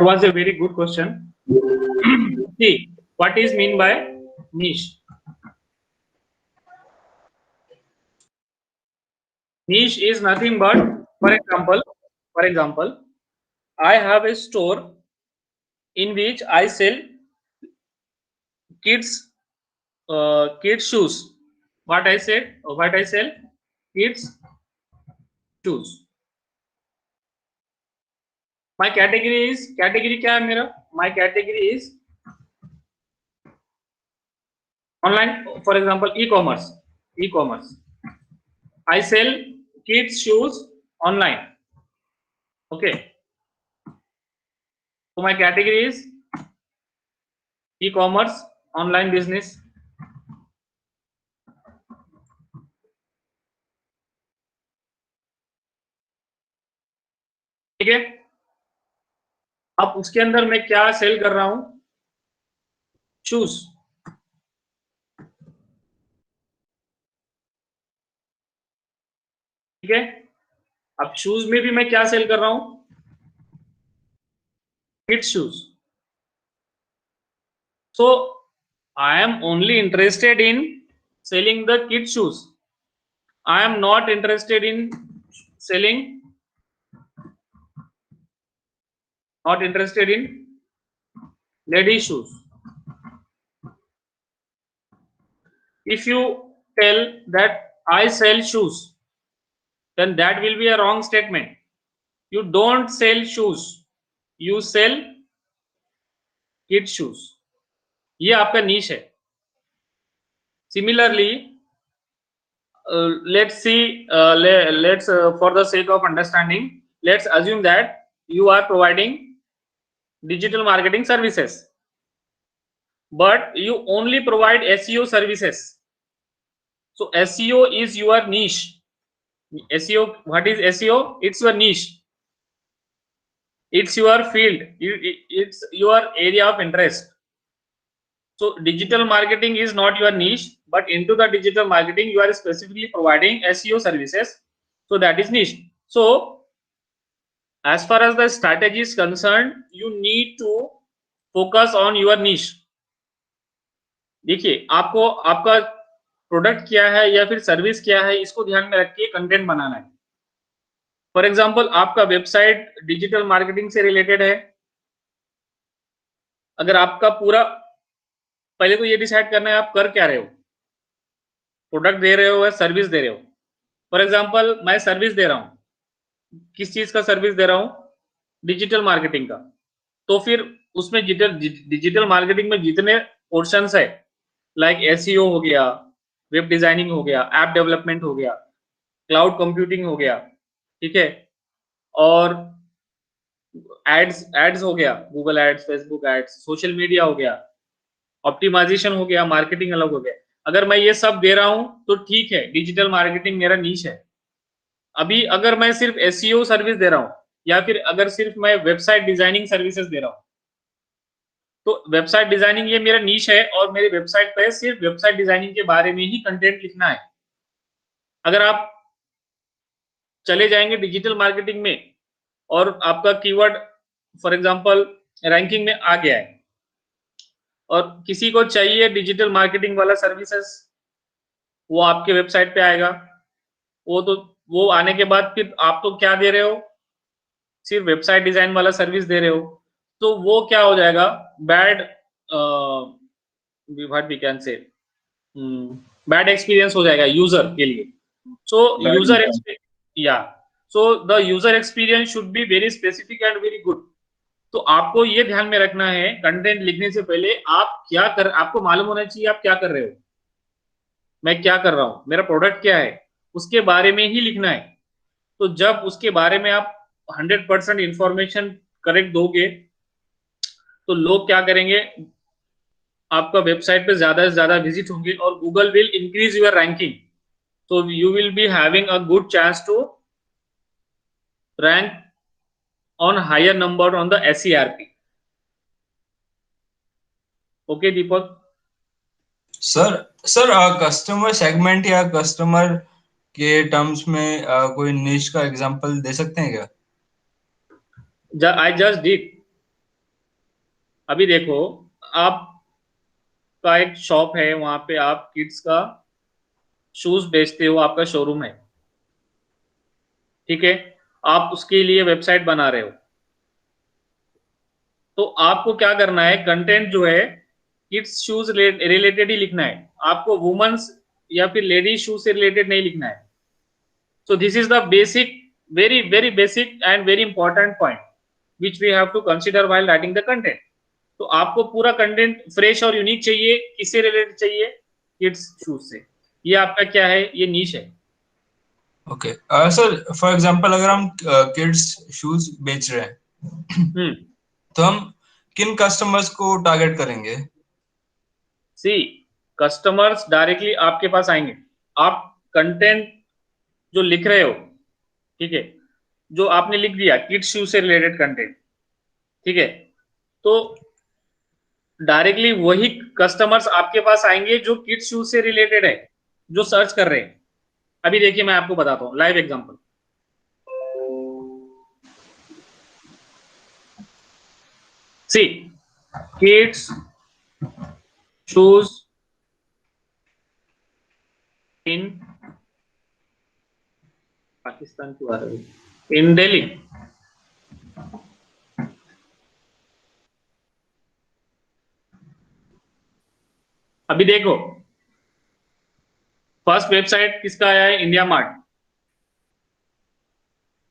was a very good question. See, what is mean by niche? Niche is nothing but, for example, I have a store in which I sell kids kids shoes. What I said? What I sell? Kids shoes. My category क्या है मेरा? My category is online. For example, e-commerce. I sell kids shoes online. Okay. So my category is e-commerce, online business. ठीक है. अब उसके अंदर मैं क्या सेल कर रहा हूं? शूज. ठीक है. अब शूज में भी मैं क्या सेल कर रहा हूं? Kids shoes. So I am only interested in selling the kids shoes. I am not interested in selling. Not interested in ladies shoes. If you tell that I sell shoes, then that will be a wrong statement. You don't sell shoes, you sell kids shoes. ये आपका niche है. Similarly, let's see, let's for the sake of understanding, let's assume that you are providing digital marketing services, but you only provide SEO services. So SEO is your niche. SEO, what is SEO? It's your niche. It's your field. It's your area of interest. So digital marketing is not your niche, but into the digital marketing you are specifically providing SEO services. So that is niche. So as far as the strategy is concerned, you need to focus on your niche. देखिए, आपको आपका product क्या है या फिर service क्या है, इसको ध्यान में रख के कंटेंट बनाना है. फॉर एग्जांपल, आपका वेबसाइट डिजिटल मार्केटिंग से रिलेटेड है. अगर आपका पूरा, पहले तो ये डिसाइड करना है आप कर क्या रहे हो. प्रोडक्ट दे रहे हो या सर्विस दे रहे हो. फॉर एग्जांपल, मैं सर्विस दे रहा हूं. किस चीज का सर्विस दे रहा हूं? डिजिटल मार्केटिंग का. तो फिर उसमें डिजिटल मार्केटिंग में जितने पोर्शंस है, लाइक एसईओ हो गया, वेब डिजाइनिंग हो गया, ऐप डेवलपमेंट हो गया, क्लाउड कंप्यूटिंग हो गया, ठीक है, और एड्स हो गया, Google ads, Facebook ads, social media हो गया, ऑप्टिमाइजेशन हो गया, मार्केटिंग अलग हो गया. अगर मैं ये सब दे रहा हूं तो ठीक है, डिजिटल मार्केटिंग मेरा नीश है. अभी अगर मैं सिर्फ एसईओ सर्विस दे रहा हूं या फिर अगर सिर्फ मैं वेबसाइट डिजाइनिंग सर्विसेज दे रहा हूं, तो वेबसाइट डिजाइनिंग ये मेरा नीश है और मेरी वेबसाइट पे सिर्फ वेबसाइट डिजाइनिंग के बारे में ही कंटेंट लिखना है. अगर आप चले जाएंगे डिजिटल मार्केटिंग में और आपका कीवर्ड फॉर एग्जांपल रैंकिंग में आ गया है और किसी को चाहिए डिजिटल मार्केटिंग वाला सर्विसेज, वो आपके वेबसाइट पे आएगा. वो आने के बाद फिर आप तो क्या दे रहे हो? सिर्फ वेबसाइट डिजाइन वाला सर्विस दे रहे हो. तो वो क्या हो जाएगा? Bad, what we can say, bad experience हो जाएगा यूजर के लिए. So user so the user experience should be very specific and very good. तो आपको ये ध्यान में रखना है, कंटेंट लिखने से पहले आपको मालूम होना चाहिए आप क्या कर रहे हो, मैं क्या कर रहा हूं, मेरा प्रोडक्ट क्या है, उसके बारे में ही लिखना है. तो जब उसके बारे में आप 100% इंफॉर्मेशन करेक्ट दोगे तो लोग क्या करेंगे, आपका वेबसाइट पे ज्यादा से ज्यादा विजिट होंगे और Google will increase your ranking. तो you will be having a good chance to rank on higher number on the SERP. Okay, Deepak. Sir customer segment या कस्टमर के टर्म्स में कोई निश का एग्जांपल दे सकते हैं क्या? I just did. अभी देखो, आप का एक शॉप है, वहां पे आप किड्स का शूज बेचते हो, आपका शोरूम है, ठीक है, आप उसके लिए वेबसाइट बना रहे हो, तो आपको क्या करना है, कंटेंट जो है किड्स शूज रिलेटेड ही लिखना है, आपको वुमेन्स या फिर लेडीज शूज से रिलेटेड नहीं लिखना है। So this is the basic, very very basic and very important point which we have to consider while writing the content. तो आपको पूरा कंटेंट फ्रेश और यूनिक चाहिए, किससे रिलेटेड चाहिए, किड्स शूज से। ये आपका क्या है, ये नीश है। ओके सर, फॉर एग्जांपल अगर हम किड्स शूज बेच रहे हैं हम्म। तो हम किन कस्टमर्स को टारगेट करेंगे? सी, कस्टमर्स डायरेक्टली आपके पास आएंगे, आप कंटेंट जो लिख रहे हो, ठीक है, जो आपने लिख दिया किड्स शूज से रिलेटेड कंटेंट, ठीक है, तो डायरेक्टली वही कस्टमर्स आपके पास आएंगे जो किड्स शूज से रिलेटेड है, जो सर्च कर रहे हैं। अभी देखिए, मैं आपको बताता हूँ live example. See, kids shoes in Pakistan क्यों आ रही है, इन दिल्ली। अभी देखो, फर्स्ट वेबसाइट किसका आया है, इंडिया मार्ट।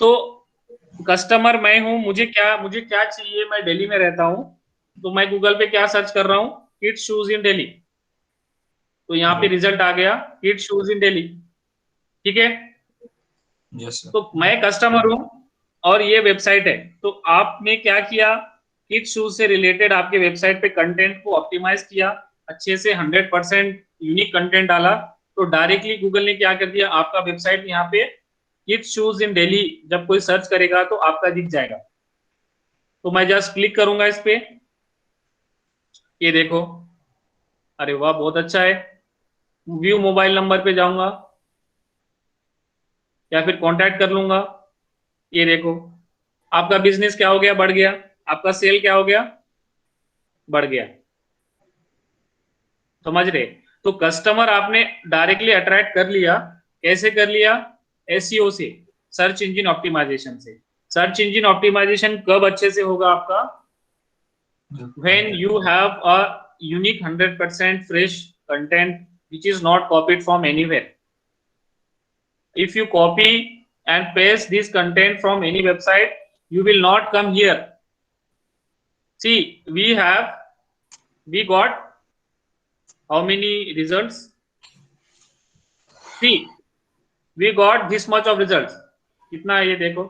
तो कस्टमर मैं हूं, मुझे क्या चाहिए, मैं दिल्ली में रहता हूं, तो मैं गूगल पे क्या सर्च कर रहा हूं, किड्स शूज इन दिल्ली, तो यहाँ पे रिजल्ट आ गया किड्स शूज इन दिल्ली, ठीक है। Yes sir. तो मैं कस्टमर हूं और ये वेबसाइट है, तो आपने क्या किया, किड्स शूज से रिलेटेड आपके वेबसाइट पे कंटेंट को ऑप्टिमाइज किया, अच्छे से 100% यूनिक कंटेंट डाला, तो डायरेक्टली गूगल ने क्या कर दिया, आपका वेबसाइट यहाँ पे किड्स शूज इन दिल्ली जब कोई सर्च करेगा तो आपका दिख जाएगा। तो मैं जस्ट क्लिक करूंगा इस पे, ये देखो, अरे वाह बहुत अच्छा है। व्यू मोबाइल नंबर पे जाऊंगा या फिर कांटेक्ट कर लूंगा, ये देखो, आपका बिजनेस क्या हो गया, बढ़ गया, आपका सेल क्या हो गया, बढ़ गया। समझ रहे? तो कस्टमर आपने डायरेक्टली अट्रैक्ट कर लिया, कैसे कर लिया, एसईओ से, सर्च इंजन ऑप्टिमाइजेशन से। सर्च इंजन ऑप्टिमाइजेशन कब अच्छे से होगा आपका, when you have a unique 100% fresh content which is not copied from anywhere. If you copy and paste this content from any website, you will not come here. See, we got how many results? See, we got this much of results. कितना है ये देखो,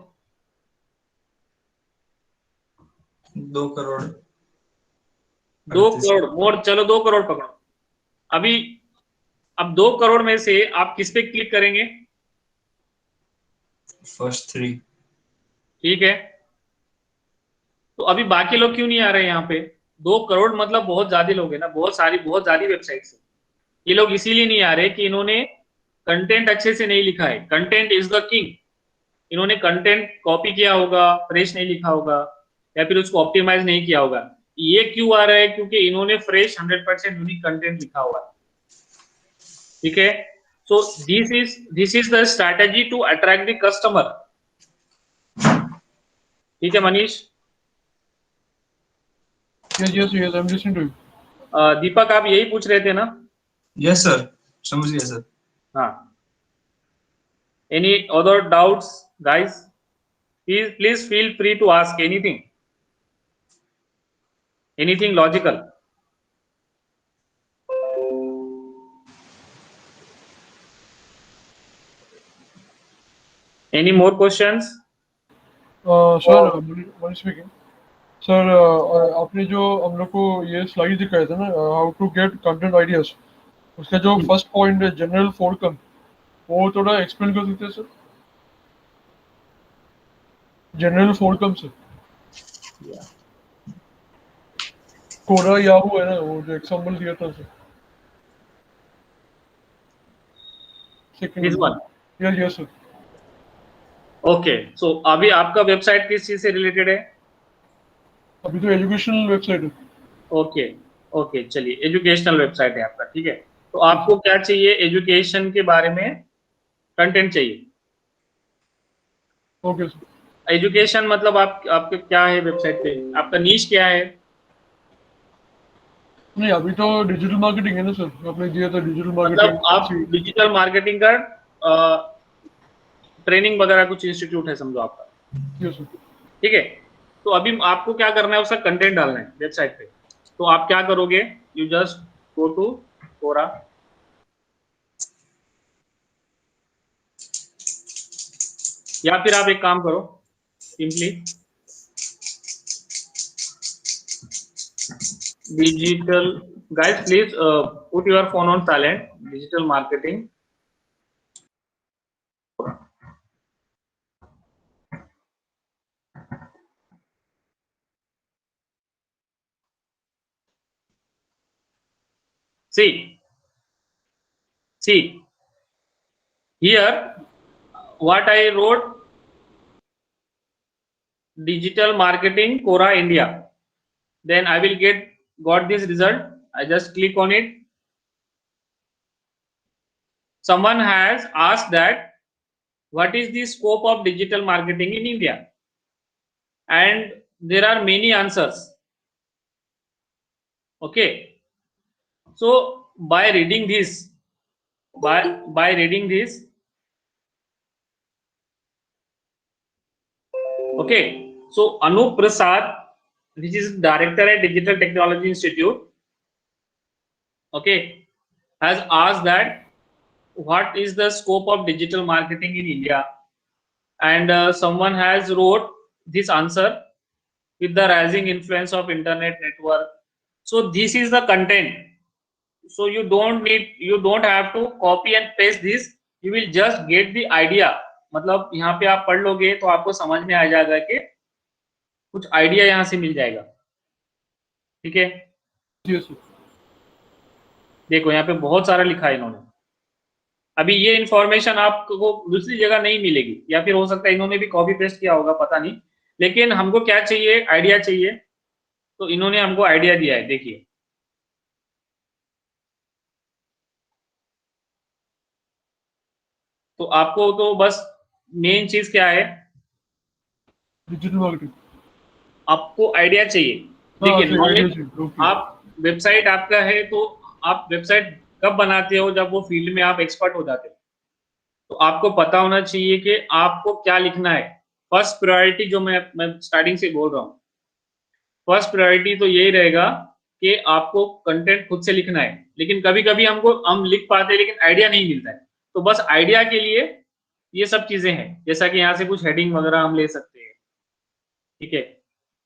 2 करोड़ 2 करोड़ मोर, चलो 2 करोड़ पकड़ो। अभी अब 2 करोड़ में से आप किस पे क्लिक करेंगे, फर्स्ट 3। ठीक है। तो अभी बाकी लोग क्यों नहीं आ रहे हैं यहाँ पे, 2 करोड़ मतलब बहुत ज्यादा लोग है ना, बहुत ज्यादा वेबसाइट्स है। ये लोग इसीलिए नहीं आ रहे कि इन्होंने कंटेंट अच्छे से नहीं लिखा है, कंटेंट इज द किंग। इन्होंने कंटेंट कॉपी किया होगा, फ्रेश नहीं लिखा होगा, या फिर उसको ऑप्टिमाइज नहीं किया होगा। ये क्यों आ रहा है, क्योंकि इन्होंने फ्रेश 100% यूनिक कंटेंट लिखा हुआ है, ठीक है। So this is the strategy to attract the customer, ठीक है Manish. Yes, I'm listening to you. दीपक आप यही पूछ रहे थे ना? यस सर, समझ गया सर। हाँ, any other doubts guys, please feel free to ask anything logical. Any more questions? Sir, Mani speaking. Sir, आपने जो हम लोग को ये स्लाइड दिखाया था ना, how to get content ideas, उसका जो फर्स्ट पॉइंट है जनरल फोरकम, वो थोड़ा एक्सप्लेन कर सकते हैं सर? जनरल फोरकम से कोरा याहू है ना, वो जो एग्जांपल दिया था sir, This second. one. Yes sir. Okay, so अभी आपका वेबसाइट किस चीज से रिलेटेड है? अभी तो एजुकेशनल वेबसाइट है। ओके ओके, चलिए एजुकेशनल वेबसाइट है आपका, ठीक है। तो आपको क्या चाहिए, एजुकेशन के बारे में कंटेंट चाहिए। Okay sir. एजुकेशन मतलब आप आपके क्या है वेबसाइट पे, आपका नीश क्या है। नहीं, अभी तो डिजिटल मार्केटिंग है ना सर, आपने दिया था डिजिटल मतलब मार्केटिंग आप डिजिटल मार्केटिंग का ट्रेनिंग वगैरह कुछ इंस्टीट्यूट है समझो आपका, यस सर। ठीक है। तो अभी आपको क्या करना है, उसका कंटेंट डालना है वेबसाइट पे। तो आप क्या करोगे, यू जस्ट गो टू कोरा, या फिर आप एक काम करो, simply digital, guys please put your phone on silent, digital marketing. See here what I wrote, digital marketing Quora India. Then I will got this result. I just click on it. Someone has asked that what is the scope of digital marketing in India, and there are many answers. Okay, so by reading this, by reading this, okay, so Anup Prasad, which is director at Digital Technology Institute, okay, has asked that what is the scope of digital marketing in India, and someone has wrote this answer with the rising influence of internet network. So this is the content. So you don't have to copy and paste this. You will just get the idea. मतलब यहाँ पे आप पढ़ लोगे तो आपको समझ में आ जाएगा कि कुछ आइडिया यहाँ से मिल जाएगा, ठीक है। Yes sir. देखो यहाँ पे बहुत सारा लिखा है इन्होंने। अभी ये इन्फॉर्मेशन आपको दूसरी जगह नहीं मिलेगी, या फिर हो सकता है इन्होंने भी कॉपी पेस्ट किया होगा, पता नहीं। लेकिन हमको क्या चाहिए, आइडिया चाहिए, तो इन्होंने हमको आइडिया दिया है, देखिए। तो आपको तो बस मेन चीज क्या है, डिजिटल मार्केटिंग। आपको आइडिया चाहिए। हाँ देखिए सर, आइडिया नॉलेज, चाहिए। ओके। आप वेबसाइट आपका है तो आप वेबसाइट कब बनाते हो, जब वो फील्ड में आप एक्सपर्ट हो जाते हो। तो आपको पता होना चाहिए कि आपको क्या लिखना है। फर्स्ट प्रायोरिटी जो मैं स्टार्टिंग से बोल रहा हूँ, फर्स्ट प्रायोरिटी तो यही रहेगा कि आपको कंटेंट खुद से लिखना है। लेकिन कभी कभी हम लिख पाते हैं लेकिन आइडिया नहीं मिलता है। तो बस आइडिया के लिए ये सब चीजें हैं, जैसा कि यहाँ से कुछ हेडिंग वगैरह हम ले सकते हैं, ठीक है।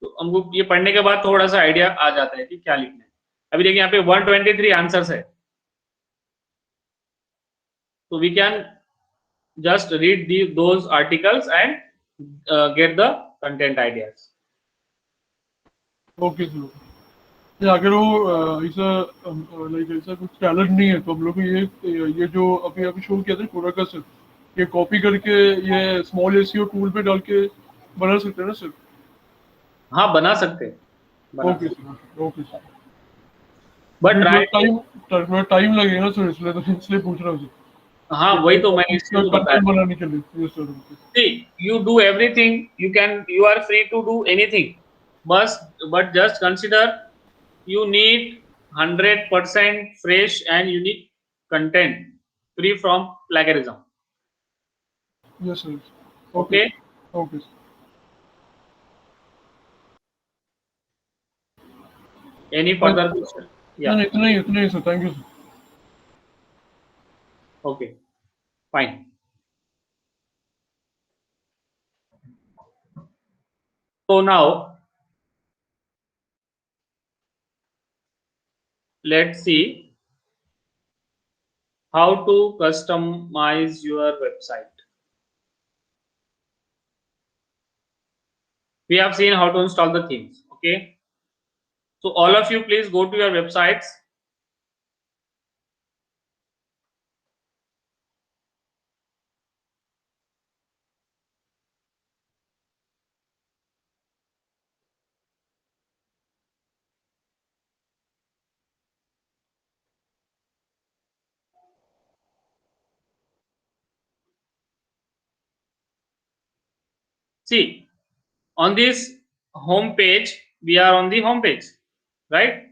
तो हमको ये पढ़ने के बाद थोड़ा सा आइडिया आ जाता है कि क्या लिखना है। अभी देखिए यहाँ पे 123 आंसर्स है, तो we can just read those articles and get the content ideas. Okay sir. या अगर वो ऐसा लाइक ऐसा कुछ टैलेंट नहीं है तो हम लोग को ये जो अभी अभी शो किया था कोरा का सर, ये कॉपी करके ये स्मॉल एसईओ टूल पे डाल के बना सकते हैं ना सर। हाँ बना सकते हैं, बना ओके सकते, सर। Okay sir. बट अभी ट्राई। थोड़ा टाइम लगेगा ना सर, इसलिए पूछ रहा हूँ सर। हाँ वही तो मैंने इसलिए इसका तो बताया। कंटेंट बनाने के लिए। Yes sir. See, you do everything. You are free to do anything. But just consider you need 100% fresh and unique content, free from plagiarism. Yes sir. Okay Okay? Sir. Okay sir. Any further question? नहीं Yeah. नहीं, इतना ही sir, thank you sir. Okay. Fine. So now let's see how to customize your website. We have seen how to install the themes. Okay. So all of you, please go to your websites. See, on this home page, we are on the home page, right?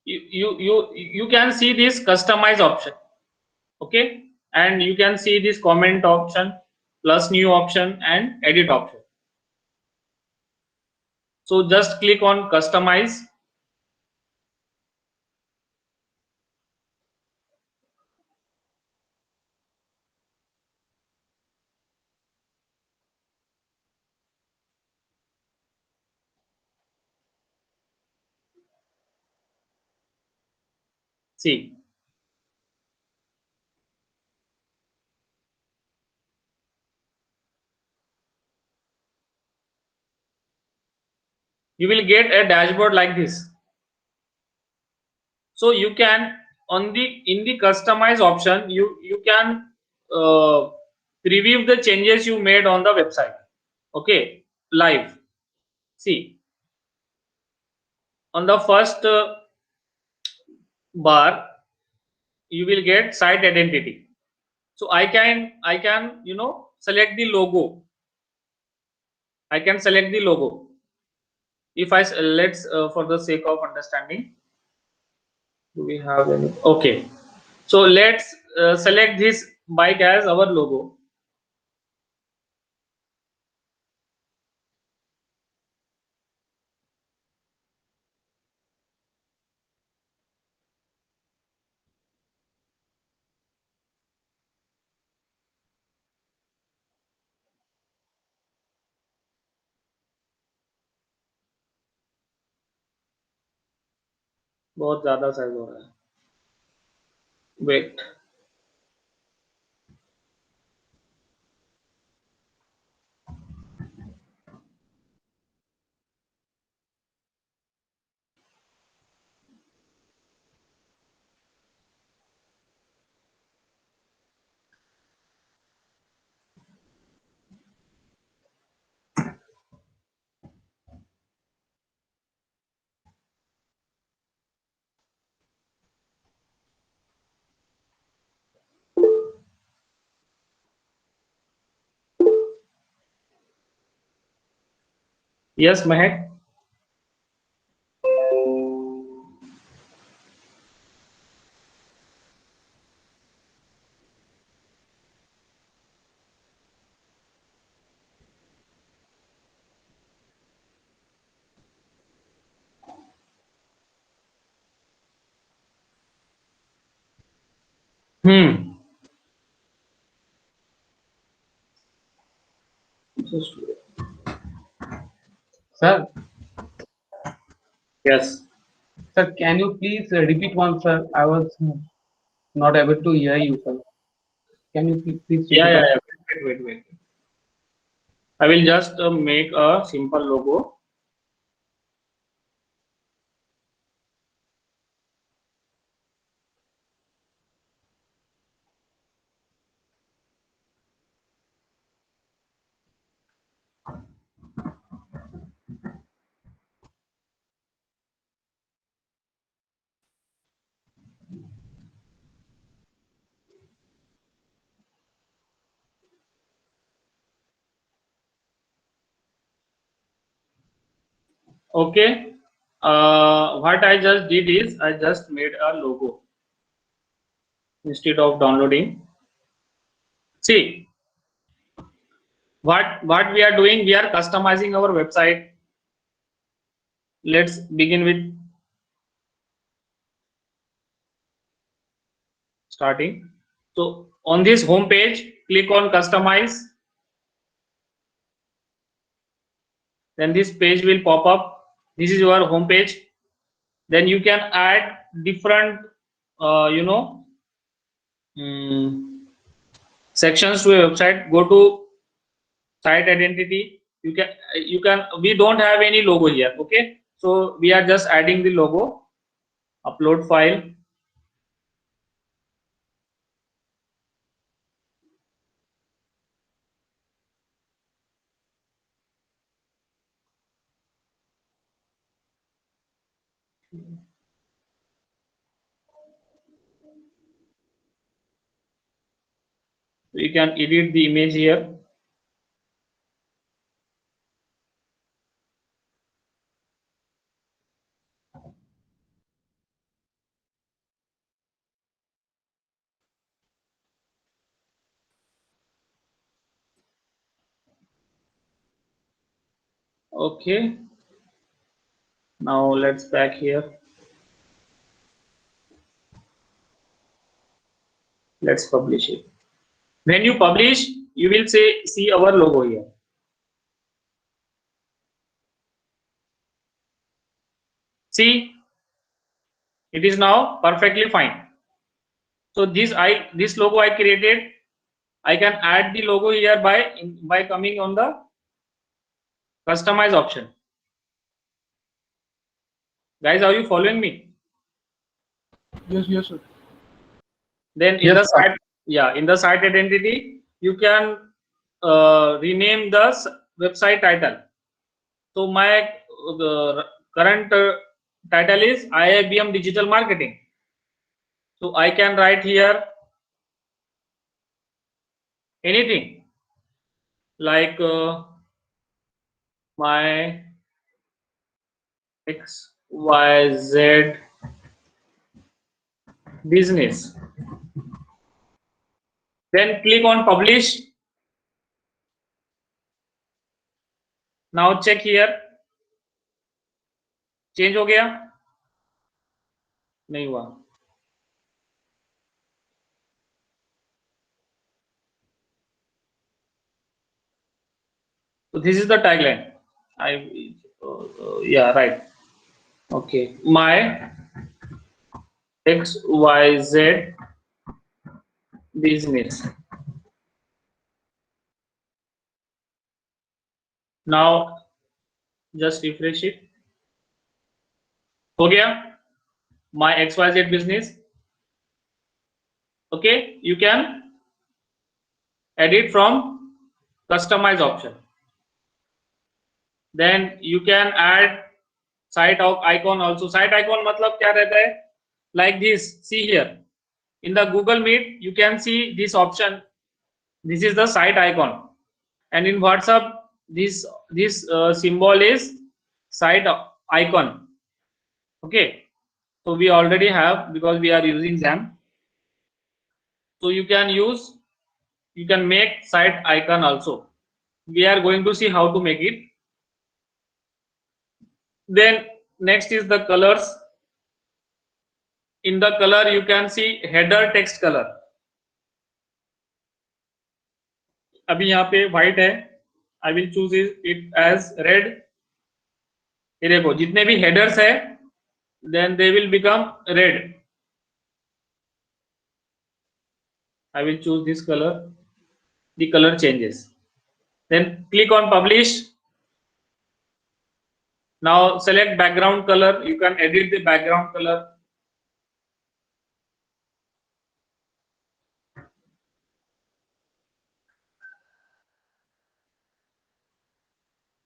You can see this customize option, okay, and you can see this comment option plus new option and edit option. So just click on customize. See, you will get a dashboard like this. So you can on the in the customize option, you can preview the changes you made on the website, okay, live. See, on the first bar you will get site identity. So I can select the logo. I can select the logo. If I let's for the sake of understanding, do we have any? Okay, so let's select this bike as our logo. बहुत ज्यादा size हो रहा है. Wait. Yes, Mehak. Hmm. Sir, Yes. sir, can you please repeat once, sir? I was not able to hear you, sir. Can you please Yeah, repeat yeah, once? yeah. Wait. I will just make a simple logo. Okay. What I just did is I just made a logo instead of downloading. See, what we are doing, we are customizing our website. Let's begin with starting. So on this home page, click on customize. Then this page will pop up. This is your home page. Then you can add different uh, you know mm, sections to a website. Go to site identity. You can we don't have any logo here, okay, so we are just adding the logo. Upload file. We can edit the image here. Okay, now let's back here. Let's publish it. When you publish, you will see our logo here. See, it is now perfectly fine. So this logo I created, I can add the logo here by coming on the customize option. Guys, are you following me? Yes, sir. Then in Yes, the sir. site, yeah, in the site identity, you can rename the website title. So my current title is IIBM Digital Marketing. So I can write here anything like my XYZ business. Then click on publish. Now check here. Change हो गया? नहीं हुआ. So this is the tagline. Yeah, right. Okay, my XYZ business. Now just refresh it. हो गया? My XYZ business. Okay, you can edit from customize option. Then you can add site icon also. Site icon मतलब क्या रहता है? Like this. See here. In the Google Meet, you can see this option. This is the site icon. And in WhatsApp, this symbol is site icon. Okay. So we already have because we are using them. So you can make site icon also. We are going to see how to make it. Then next is the colors. In the color you can see header text color. अभी यहाँ पे white है. I will choose it as red. ये देखो जितने भी headers है, then they will become red. I will choose this color. The color changes. Then click on publish. Now select background color. You can edit the background color.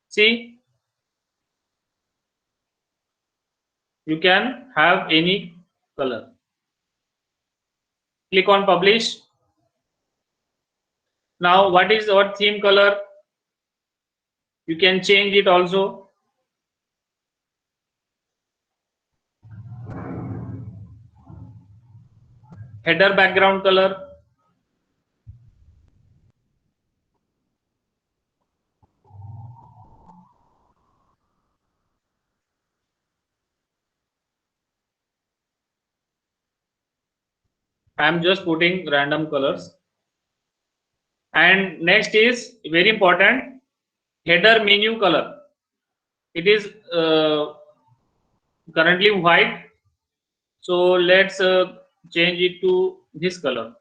See, you can have any color. Click on publish. Now what is our theme color? You can change it also. Header background color. I am just putting random colors. And next is very important, header menu color. It is currently white. So let's change it to this color.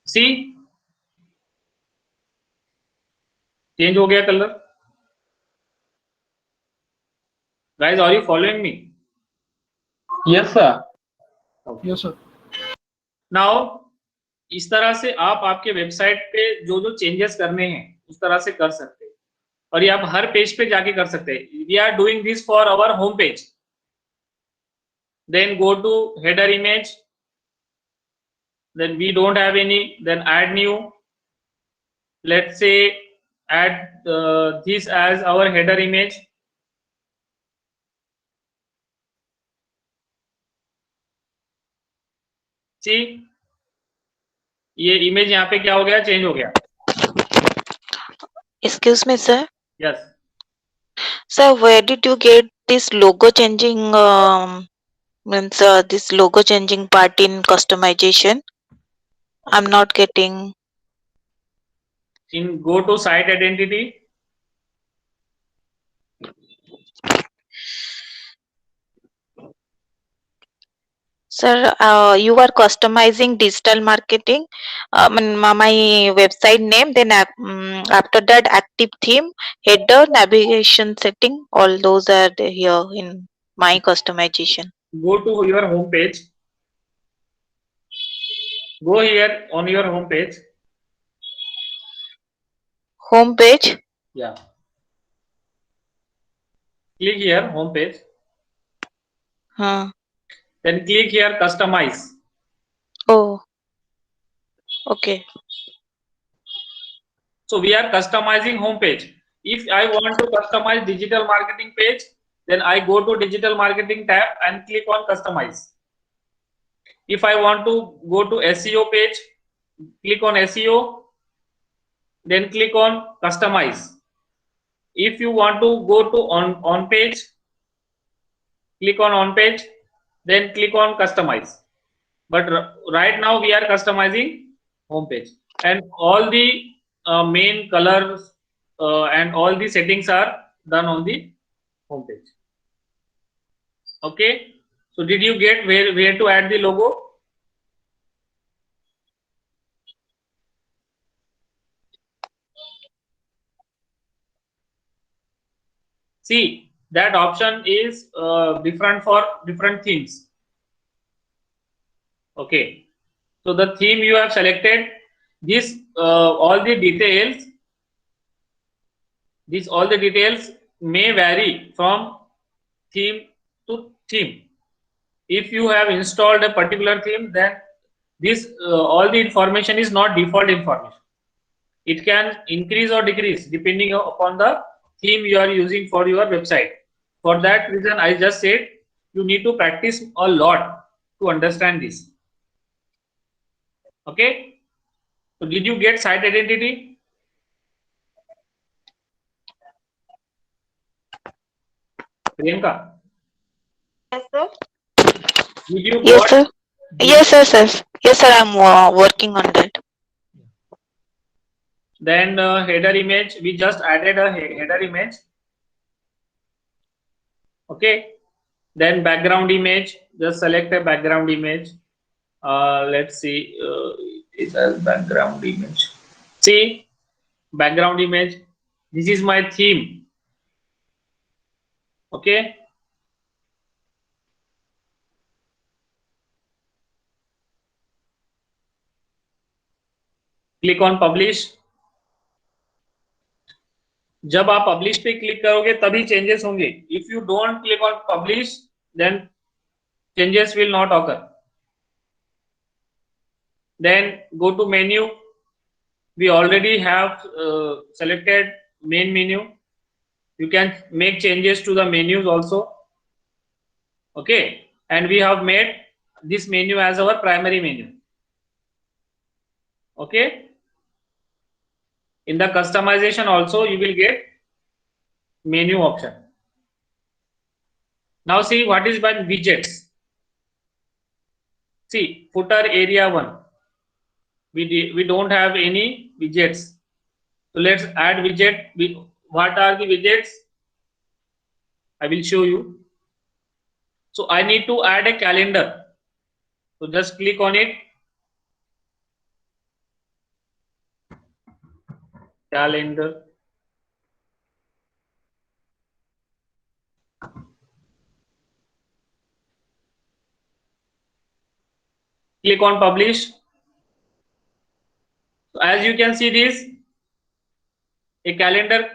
See, change हो गया color. Guys, are you following me? Yes, sir. Yes, sir. Now इस तरह से आप आपके website पे जो जो चेंजेस करने हैं उस तरह से कर सकते हैं और ये आप हर पेज पे जाके कर सकते हैं. We are doing this for our home page. Then go to header image. Then we don't have any. Then add new. Let's say add this as our header image. See, ये image यहाँ पे क्या हो गया, change हो गया. Excuse me, sir. Yes. So where did you get this logo changing means this logo changing part in customization? I'm not getting. Go to site identity. Sir, you are customizing digital marketing. My website name, then after that, active theme, header, navigation setting, all those are here in my customization. Go to your home page. Go here on your home page. Home page. Yeah. Click here, home page. Then click here, customize. Oh, okay. So we are customizing home page. If I want to customize digital marketing page, then I go to digital marketing tab and click on customize. If I want to go to SEO page, click on SEO, then click on customize. If you want to go to on page, click on page, then click on customize. But right now we are customizing home page, and all the main colors and all the settings are done on the home page. Okay, so did you get where to add the logo? See, that option is different for different themes. Okay, so the theme you have selected, this all the details, may vary from theme to theme. If you have installed a particular theme, then this all the information is not default information. It can increase or decrease depending upon the theme you are using for your website. For that reason, I just said you need to practice a lot to understand this. Okay, so did you get site identity? Priyanka, Yes, sir. did you Yes, got? sir. Yes, sir, sir. Yes, sir. I'm working on that. Then header image, we just added a header image. Okay, then background image, just select a background image. Let's see, it has background image. See, background image, this is my theme. Okay, click on publish. जब आप publish पे click करोगे तभी changes होंगे. If you don't click on publish, then changes will not occur. Then go to menu. We already have selected main menu. You can make changes to the menus also. Okay, and we have made this menu as our primary menu. Okay, in the customization also you will get menu option. Now see what is by widgets. See, footer area 1, we don't have any widgets, so let's add widget. What are the widgets? I will show you. So I need to add a calendar, so just click on it. Calendar. Click on publish. So as you can see, this a calendar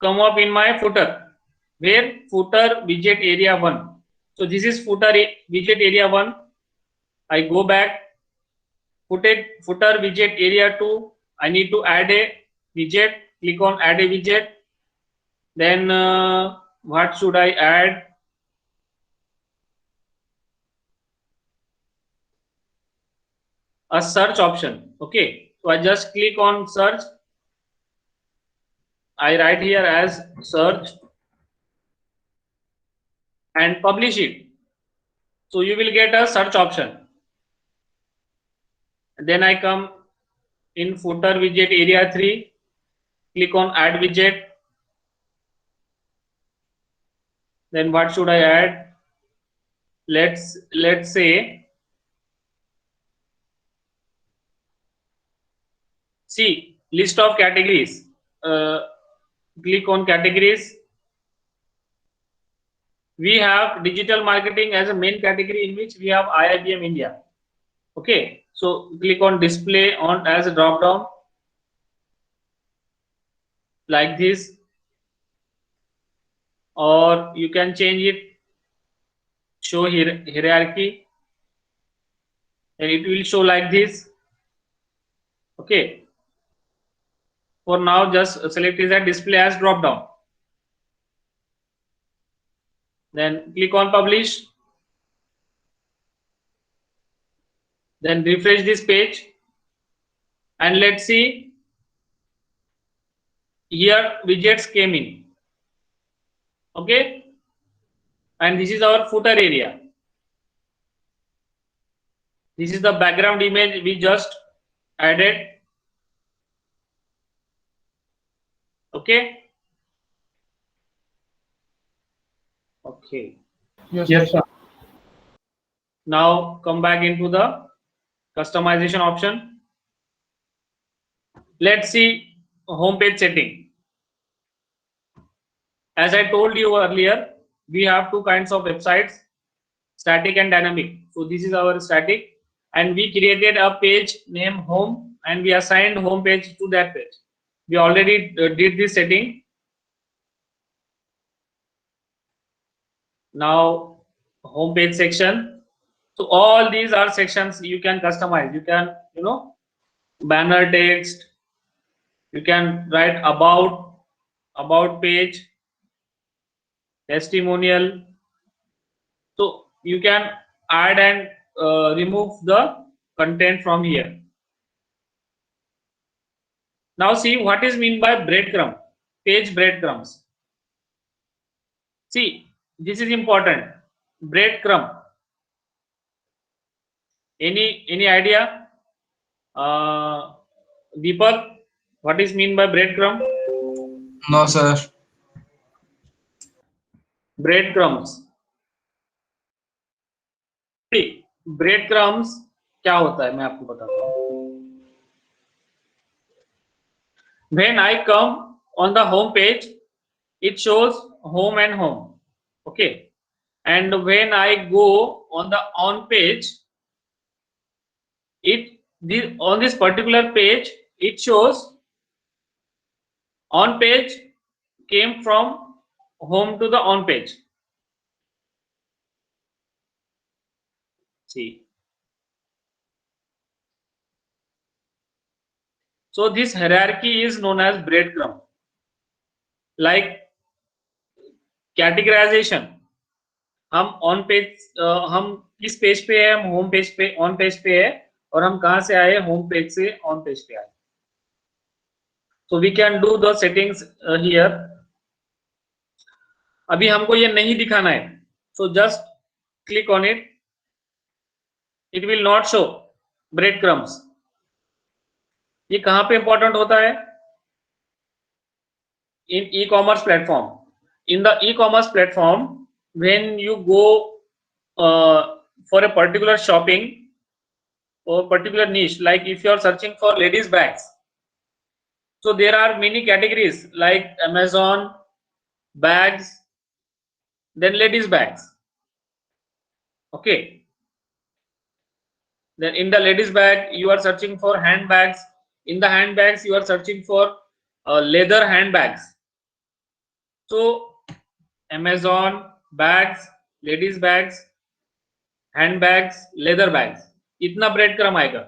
come up in my footer, where footer widget area 1. So this is footer widget area 1. I go back, footer widget area 2. I need to add a widget. Click on add a widget. Then what should I add? A search option. Okay, so I just click on search. I write here as search and publish it. So you will get a search option. Then I come in footer widget area 3, click on add widget. Then what should I add? Let's say, see list of categories. Click on categories. We have digital marketing as a main category in which we have IIBM India. Okay, so click on display on as a drop down like this, or you can change it, show here hierarchy, and it will show like this. Okay, for now just select is a display as drop down, then click on publish, then refresh this page, and let's see, here widgets came in. Okay, and this is our footer area. This is the background image we just added. Okay. Okay. Yes, sir. Now come back into the customization option. Let's see homepage setting. As I told you earlier, we have two kinds of websites, static and dynamic. So this is our static, and we created a page named home, and we assigned home page to that page. We already did this setting. Now home page section. So all these are sections you can customize. You can, banner text, you can write about page, testimonial. So you can add and remove the content from here. Now see what is mean by breadcrumb, page breadcrumbs. See, this is important. Breadcrumb. Any idea? Deepak, what is mean by breadcrumb? No, sir. Breadcrumbs. See, breadcrumbs क्या होता है मैं आपको बताता हूँ. When I come on the home page, it shows home and home. Okay, and when I go on the on page, on this particular page it shows on page came from home to the on page. See, so this hierarchy is known as breadcrumb. Like categorization, हम on page हम किस page पे है, हम home page पे on page पे है, और हम कहां से आए, होम पेज से ऑन पेज पे आए. So we can do the settings here. अभी हमको ये नहीं दिखाना है, so just click on it. It will not show breadcrumbs. ये कहां पे इंपॉर्टेंट होता है? In e-commerce platform. In the e-commerce platform, when you go for a particular shopping or particular niche, like if you are searching for ladies bags, so there are many categories like Amazon bags, then ladies bags. Okay, then in the ladies bag you are searching for handbags. In the handbags you are searching for leather handbags. So Amazon bags, ladies bags, handbags, leather bags, इतना bread crumb आएगा.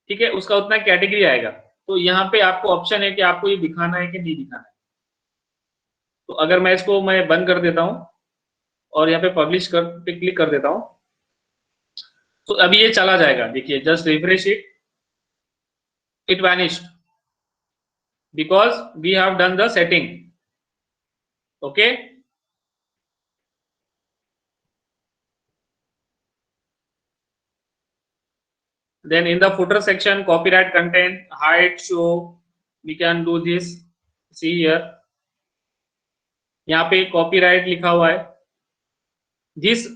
ठीक है, उसका उतना category आएगा. तो यहाँ पे आपको ऑप्शन है कि आपको ये दिखाना है कि नहीं दिखाना है. तो अगर मैं इसको बंद कर देता हूँ और यहाँ पे पब्लिश पे क्लिक कर देता हूँ, तो अभी ये चला जाएगा. देखिए, just refresh it, it vanished. because we have done the setting. Okay. Then in the footer section, copyright content, hide, show, we can do this. See here, यहाँ पे copyright लिखा हुआ है. This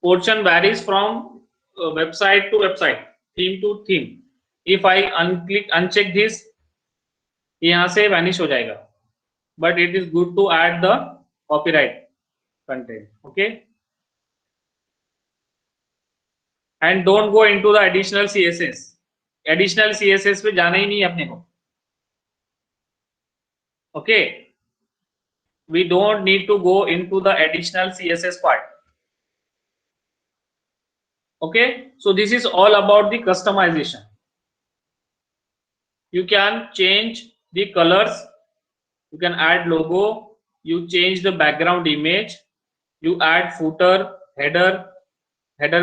portion varies from website to website, theme to theme. If I uncheck this, यहाँ से vanish हो जाएगा. But it is good to add the copyright content. Okay. And don't go into the additional CSS. Additional CSS पे जाना ही नहीं अपने को. Okay. We don't need to go into the additional CSS part. Okay. So this is all about the customization. You can change the colors. You can add logo. You change the background image. You add footer, header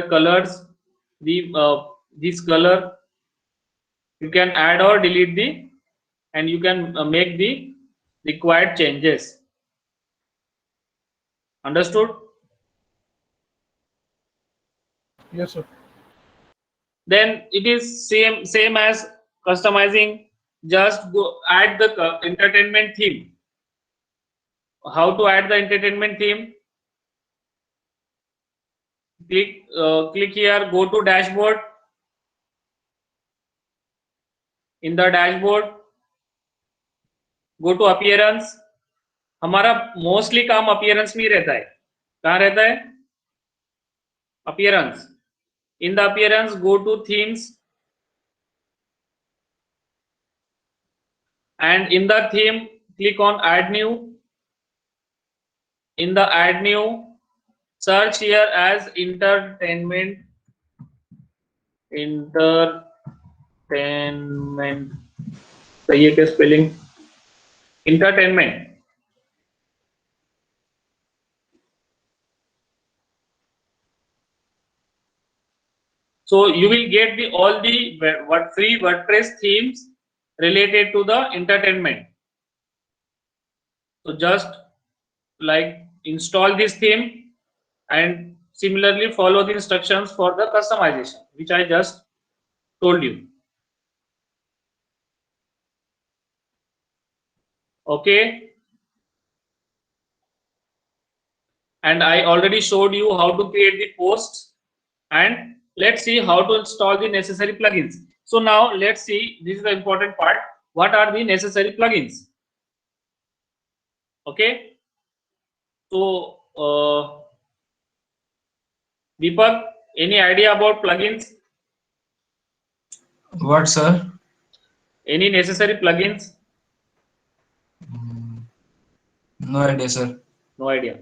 colors. This color. You can add or delete the, and you can make the required changes. Understood? Yes, sir. Then it is same as customizing. Just go add the entertainment theme. How to add the entertainment theme? Click here. Go to dashboard. In the dashboard, go to appearance. हमारा mostly काम appearance में ही रहता है. कहाँ रहता है? Appearance. In the appearance, go to themes, and in the theme, click on add new. In the add new, search here as entertainment. सही है क्या spelling? Entertainment. So you will get all the free WordPress themes related to the entertainment. So just like install this theme and similarly follow the instructions for the customization, which I just told you. Okay. And I already showed you how to create the posts, and let's see how to install the necessary plugins. So now let's see, this is the important part. What are the necessary plugins? Okay. So Deepak, any idea about plugins? What, sir? Any necessary plugins? No idea, sir. No idea.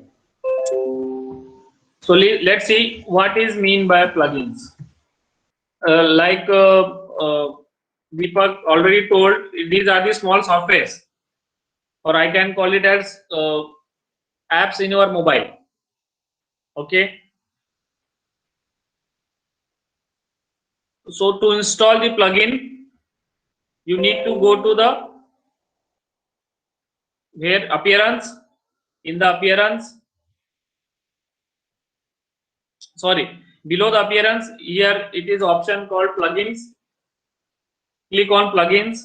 So let's see what is mean by plugins. Like Deepak already told, these are the small softwares, or I can call it as apps in your mobile. Okay. So to install the plugin, you need to go to the appearance. In the appearance, sorry, below the appearance, here it is option called plugins. Click on plugins.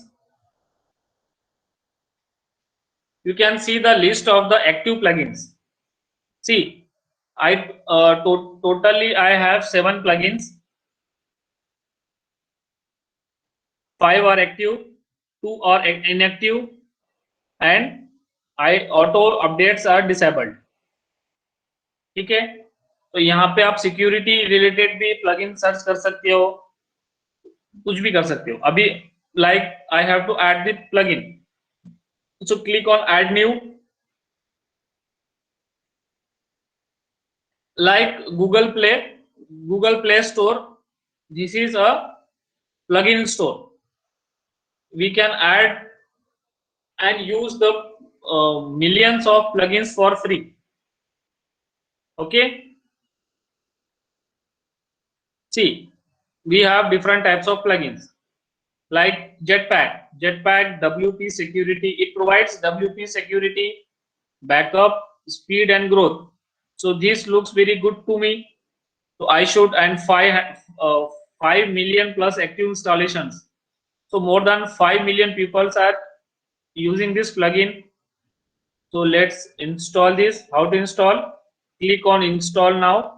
You can see the list of the active plugins. See, I totally I have 7 plugins. 5 are active, 2 are inactive, and auto updates are disabled. ठीक है. तो यहाँ पे आप security related भी plugin search कर सकते हो, कुछ भी कर सकते हो. अभी like I have to add the plugin, so click on add new. Like Google Play Store, this is a plugin store. We can add and use the millions of plugins for free. Okay. See, we have different types of plugins. Like Jetpack WP security. It provides WP security, backup, speed, and growth. So this looks very good to me. So I should, and 5 million plus active installations. So more than 5 million people are using this plugin. So let's install this. How to install? Click on install now.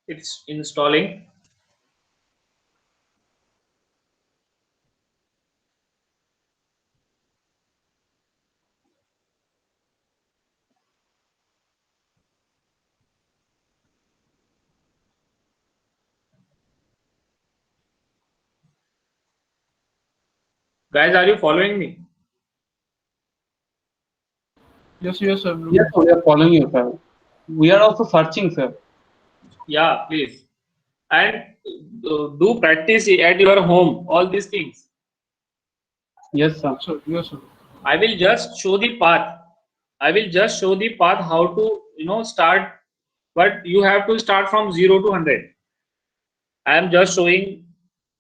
It's installing. Guys, are you following me? Yes, yes, sir. Yes, sir, we are following you, sir. We are also searching, sir. Yeah, please. And do practice at your home, all these things. Yes, sir. Sir, yes, sir. I will just show the path. I will just show the path how to, start, but you have to start from 0 to 100. I am just showing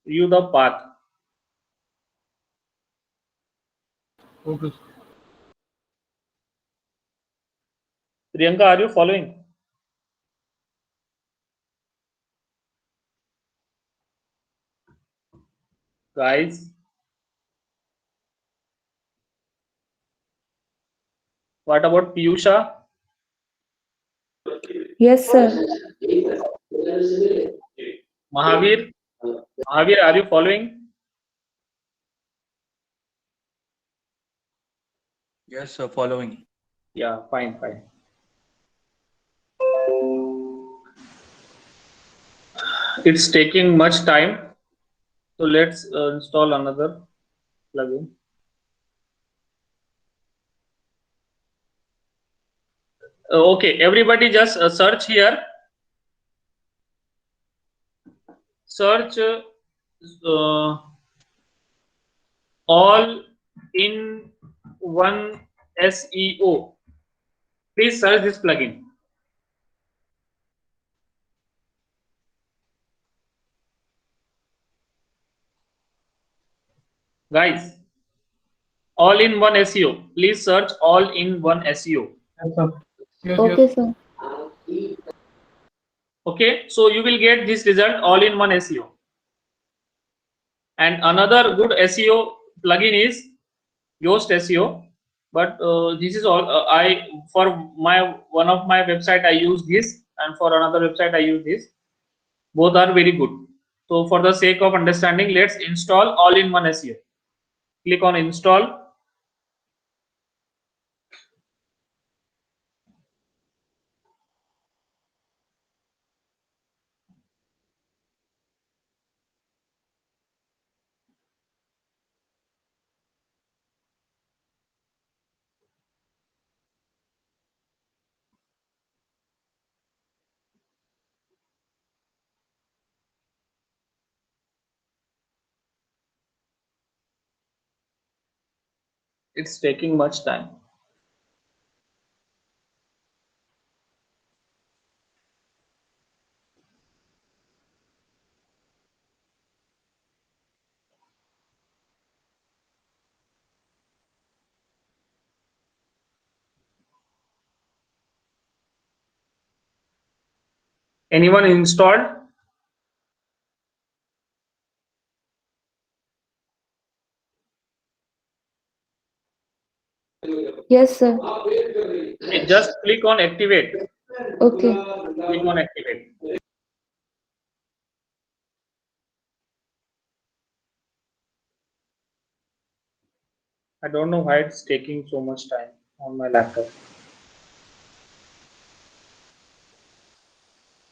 you the path. Okay. Priyanka, are you following? Guys, what about Piyusha? Yes, sir. Mahavir? Mahavir, are you following? Yes, sir, following. Yeah, fine. It's taking much time. So let's install another plugin. Okay, everybody just search here. Search all in one SEO. Please search this plugin. Guys, all in one SEO. Please search all in one SEO. Yes, sir. Yes, Okay, yes. sir. Okay, so you will get this result all in one SEO. And another good SEO plugin is Yoast SEO. But this is all for one of my website I use this, and for another website I use this. Both are very good. So for the sake of understanding, let's install all in one SEO. Click on install. It's taking much time. Anyone installed? Yes, sir. Just click on activate. Okay. Click on activate. I don't know why it's taking so much time on my laptop.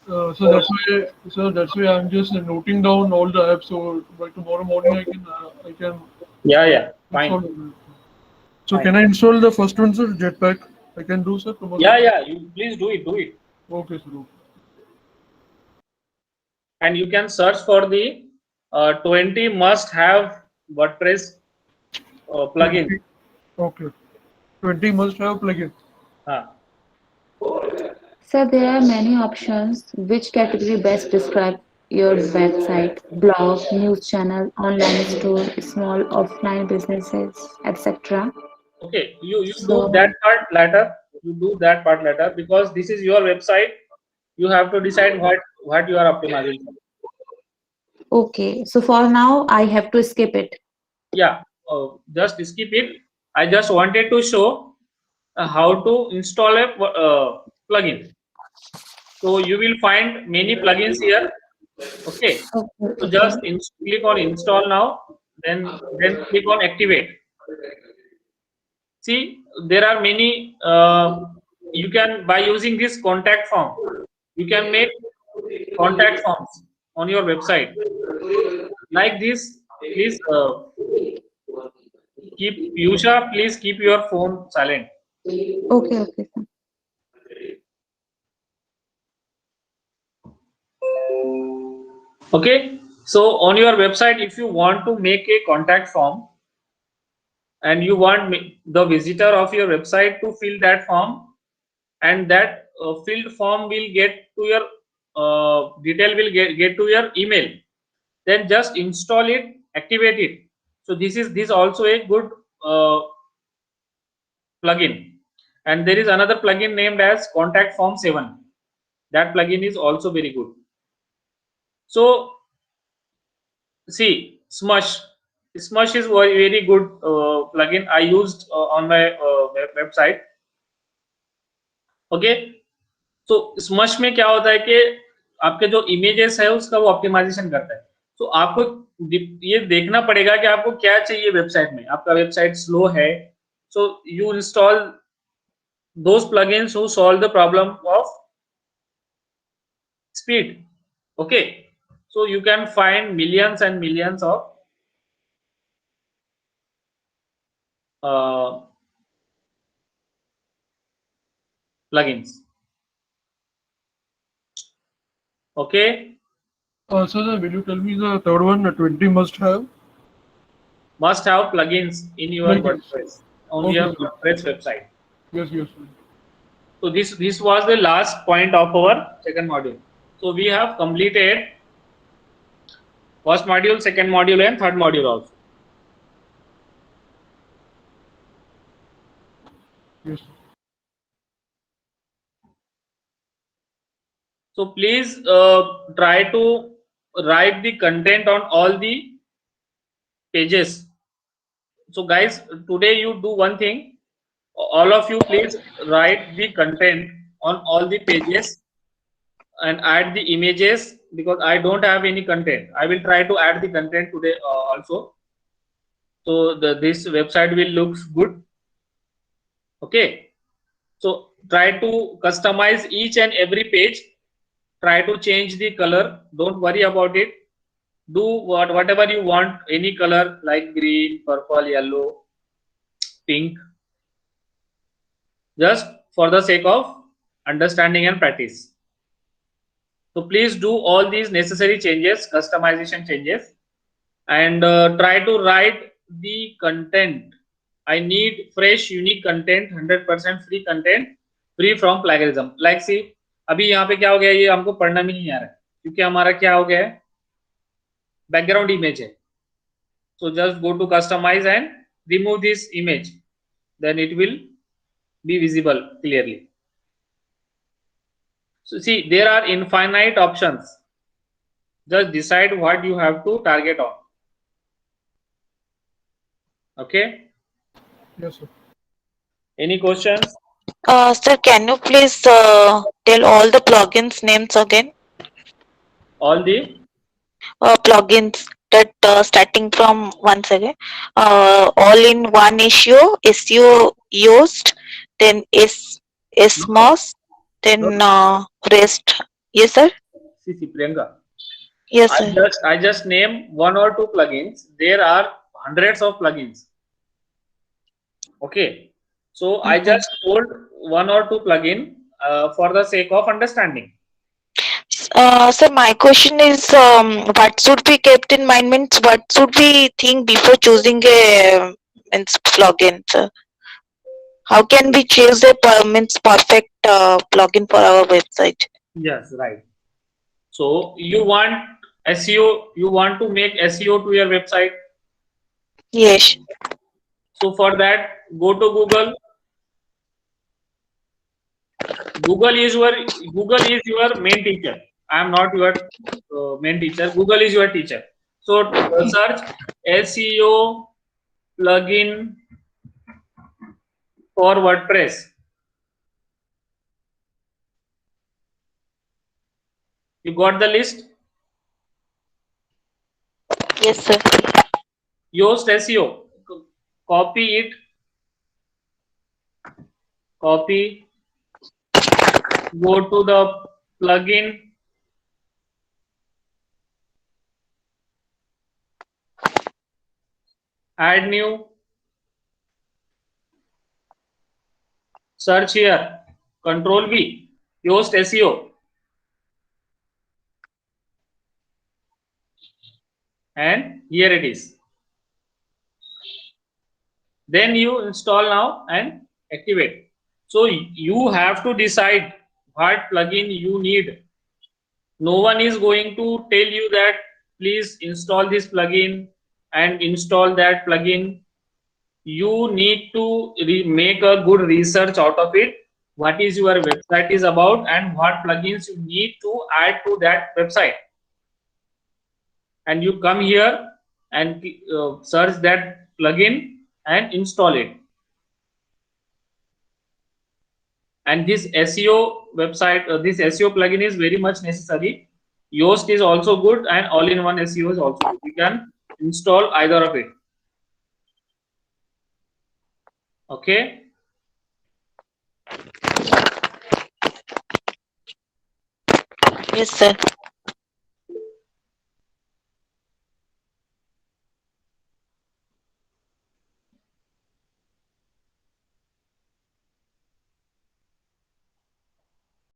So that's why I'm just noting down all the apps. So by tomorrow morning I can Yeah, fine. install it. So Fine. can I install the first one, sir? Jetpack. I can do, sir. Tomorrow. Yeah, you please do it. Okay, sir. Okay. And you can search for the 20 must-have WordPress plugin. Okay. 20 must-have plugin. Sir, there are many options. Which category best describe your website, blog, news channel, online store, small offline businesses, etc.? Okay, you do So, that part later. You do that part later because this is your website. You have to decide what you are optimizing for. okay. So for now, I have to skip it. Yeah, just skip it. I just wanted to show how to install a plugin. So you will find many plugins here. Okay, Okay, so okay. just click on install now. Then click on activate. See, there are many. You can, by using this contact form, you can make contact forms on your website like this. Please keep Piyusha. Please keep your phone silent. Okay, okay, sir. Okay, so on your website, if you want to make a contact form and you want the visitor of your website to fill that form, and that filled form will get to your detail will get to your email, then just install it, activate it. So this also a good plugin, and there is another plugin named as Contact Form 7. That plugin is also very good. So see, Smush is very good plugin I used on my website. Okay, तो Smush में क्या होता है कि आपके जो images है उसका वो ऑप्टिमाइजेशन करता है. तो आपको ये देखना पड़ेगा कि आपको क्या चाहिए वेबसाइट में. आपका वेबसाइट स्लो है, so you install those plugins who solve the problem of speed. Okay, so you can find millions and millions of plugins. Okay, Sir, will you tell me the third one, 20 must-have? must-have plugins in your Plugins. WordPress, on Okay, your sir. WordPress website. Yes, yes. Sir. So this was the last point of our second module. So we have completed first module, second module, and third module also. Yes. So please try to write the content on all the pages. So guys, today you do one thing. All of you please write the content on all the pages and add the images, because I don't have any content. I will try to add the content today also. So this website will look good. Okay. So try to customize each and every page. Try to change the color. Don't worry about it. Do whatever you want, any color like green, purple, yellow, pink, just for the sake of understanding and practice. So please do all these necessary changes, customization changes, and try to write the content. I need fresh, unique content, 100% free content, free from plagiarism. Like see, अभी यहाँ पे क्या हो गया, ये हमको पढ़ना भी नहीं आ रहा है क्योंकि हमारा क्या हो गया है, बैकग्राउंड इमेज है. So just go to customize and remove this image, then it will be visible clearly. So see, there are infinite options. Just decide what you have to target on. Okay. Yes, sir. Any questions? Sir, can you please tell all the plugins names again? All the Plugins that starting from once again, all in one issue, issue used, then SMOS, then rest. Yes, sir. see Priyanka. Yes, sir. I just name one or two plugins. There are hundreds of plugins. Okay. So I just told one or two plugin for the sake of understanding. So my question is, what should be kept in mind, means what should we think before choosing a means plugin, sir? How can we choose a means perfect plugin for our website? Yes, right. So you want SEO, you want to make SEO to your website. Yes. So for that, go to Google. Google is your main teacher. I am not your main teacher. Google is your teacher. So search SEO plugin for WordPress. You got the list? Yes, sir. Yoast SEO. Copy it. Copy. Go to the plugin. Add new. Search here. Control V. Yoast SEO. And here it is. Then you install now and activate. So you have to decide what plugin you need. No one is going to tell you that please install this plugin and install that plugin. You need to make a good research out of it. What is your website is about and what plugins you need to add to that website. And you come here and search that plugin and install it. And this SEO website, this SEO plugin is very much necessary. Yoast is also good and all-in-one SEO is also good. You can install either of it. Okay. Yes, sir.